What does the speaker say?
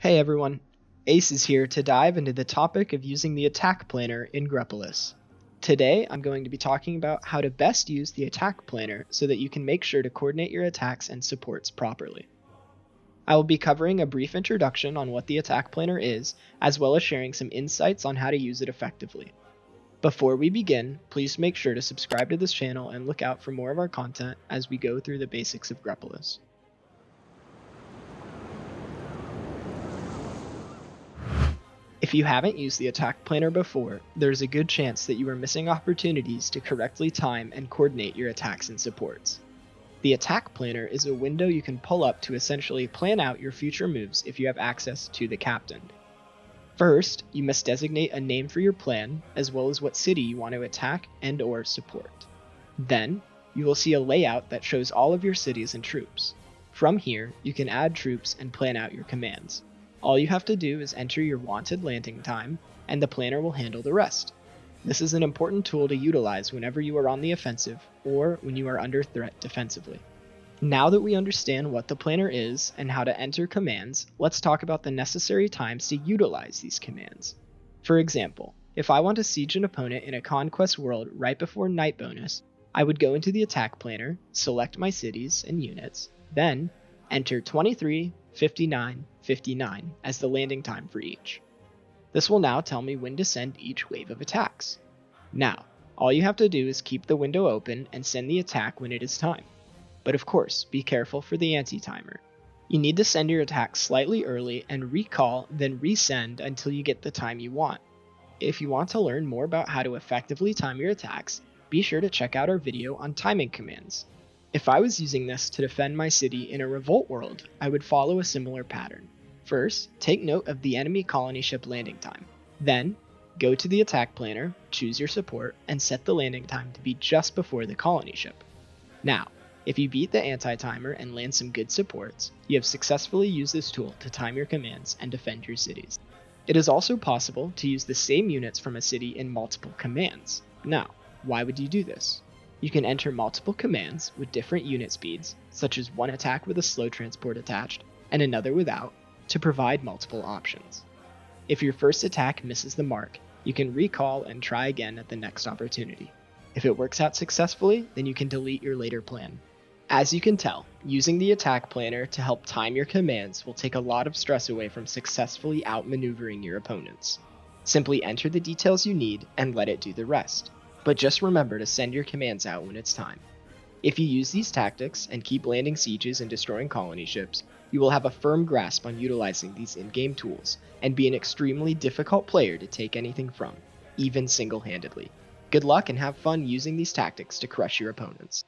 Hey everyone, Ace is here to dive into the topic of using the attack planner in Grepolis. Today I'm going to be talking about how to best use the attack planner so that you can make sure to coordinate your attacks and supports properly. I will be covering a brief introduction on what the attack planner is, as well as sharing some insights on how to use it effectively. Before we begin, please make sure to subscribe to this channel and look out for more of our content as we go through the basics of Grepolis. If you haven't used the attack planner before, there's a good chance that you are missing opportunities to correctly time and coordinate your attacks and supports. The attack planner is a window you can pull up to essentially plan out your future moves if you have access to the captain. First, you must designate a name for your plan, as well as what city you want to attack and/or support. Then, you will see a layout that shows all of your cities and troops. From here, you can add troops and plan out your commands. All you have to do is enter your wanted landing time, and the planner will handle the rest. This is an important tool to utilize whenever you are on the offensive, or when you are under threat defensively. Now that we understand what the planner is and how to enter commands, let's talk about the necessary times to utilize these commands. For example, if I want to siege an opponent in a conquest world right before night bonus, I would go into the attack planner, select my cities and units, then enter 23, 59, 59 as the landing time for each. This will now tell me when to send each wave of attacks. Now, all you have to do is keep the window open and send the attack when it is time. But of course, be careful for the anti-timer. You need to send your attack slightly early and recall, then resend until you get the time you want. If you want to learn more about how to effectively time your attacks, be sure to check out our video on timing commands. If I was using this to defend my city in a revolt world, I would follow a similar pattern. First, take note of the enemy colony ship landing time. Then, go to the attack planner, choose your support, and set the landing time to be just before the colony ship. Now, if you beat the anti-timer and land some good supports, you have successfully used this tool to time your commands and defend your cities. It is also possible to use the same units from a city in multiple commands. Now, why would you do this? You can enter multiple commands with different unit speeds, such as one attack with a slow transport attached and another without, to provide multiple options. If your first attack misses the mark, you can recall and try again at the next opportunity. If it works out successfully, then you can delete your later plan. As you can tell, using the attack planner to help time your commands will take a lot of stress away from successfully outmaneuvering your opponents. Simply enter the details you need and let it do the rest. But just remember to send your commands out when it's time. If you use these tactics and keep landing sieges and destroying colony ships, you will have a firm grasp on utilizing these in-game tools and be an extremely difficult player to take anything from, even single-handedly. Good luck and have fun using these tactics to crush your opponents.